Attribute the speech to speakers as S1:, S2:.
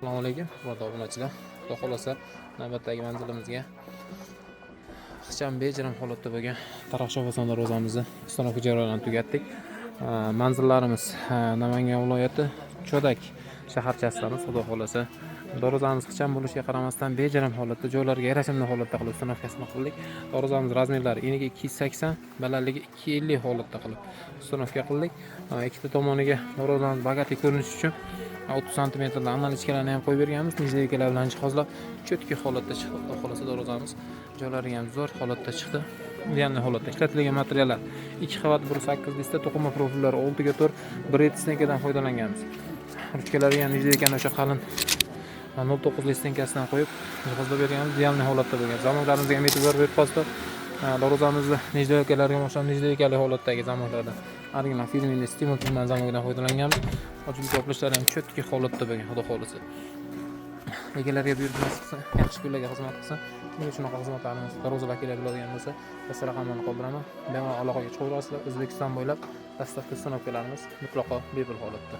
S1: Assalomu alaykum, hurmatli obunachilar. Xudo xolasa navbatdagi manzilimizga ixcham bejirim holatda bo'lgan Taraxsho bozor darvozamizni ustanovka jarayonini tugatdik. Manzillarimiz Namangan viloyati Cho'dak shaharchasidamiz. Xudo xolasa darvozamiz ixcham bo'lishiga qaramasdan bejirim holatda, joylarga yarashimli holatda qilib ustanovkasini qildik. Darvozamiz razmerlari eniga 280, balandligi 250 holatda qilib ustanovka qildik. Ikkita tomoniga darvozamiz bagati ko'rinishi uchun 30 cm analichkalarni ham qo'yib berganmiz. Nijlikalar bilan jihozlab cho'tki holatda chiqdi. Xudo xolasa darvozamiz joylari ham zo'r holatda chiqdi. Ideal holatda ishlatilgan materiallar 2 qavat 1.8 listda to'qima profillar 6 ga 4 1 stenkadan foydalanganmiz. Ruchkalariga ham nijlikani o'sha qalin 0.9 listenkasidan qo'yib jihozlab berganmiz. Ideal holatda bo'lgan. Zamoklarimizga metr berib qolsa, darvozamizni nijlikalarga mo'sham nijlikali holatdagi zamoqlardan original firmali stimul tuzman zamoqdan foydalanganmiz. Ochilib yopilishlari ham cho'tki holatda bo'lgan. Xudo xolasa egalariga buyurtmas qilsa, yaxshi kunlarga xizmat qilsa, kimga shunaqa xizmatlarimiz darvoza vakillari bo'ladigan bo'lsa, dastur raqamlarni qoldiraman. Bemalol aloqaga chiqaverasizlar. O'zbekiston bo'ylab dastlabki ustanovkalarimiz mutlaqo bepul holatda.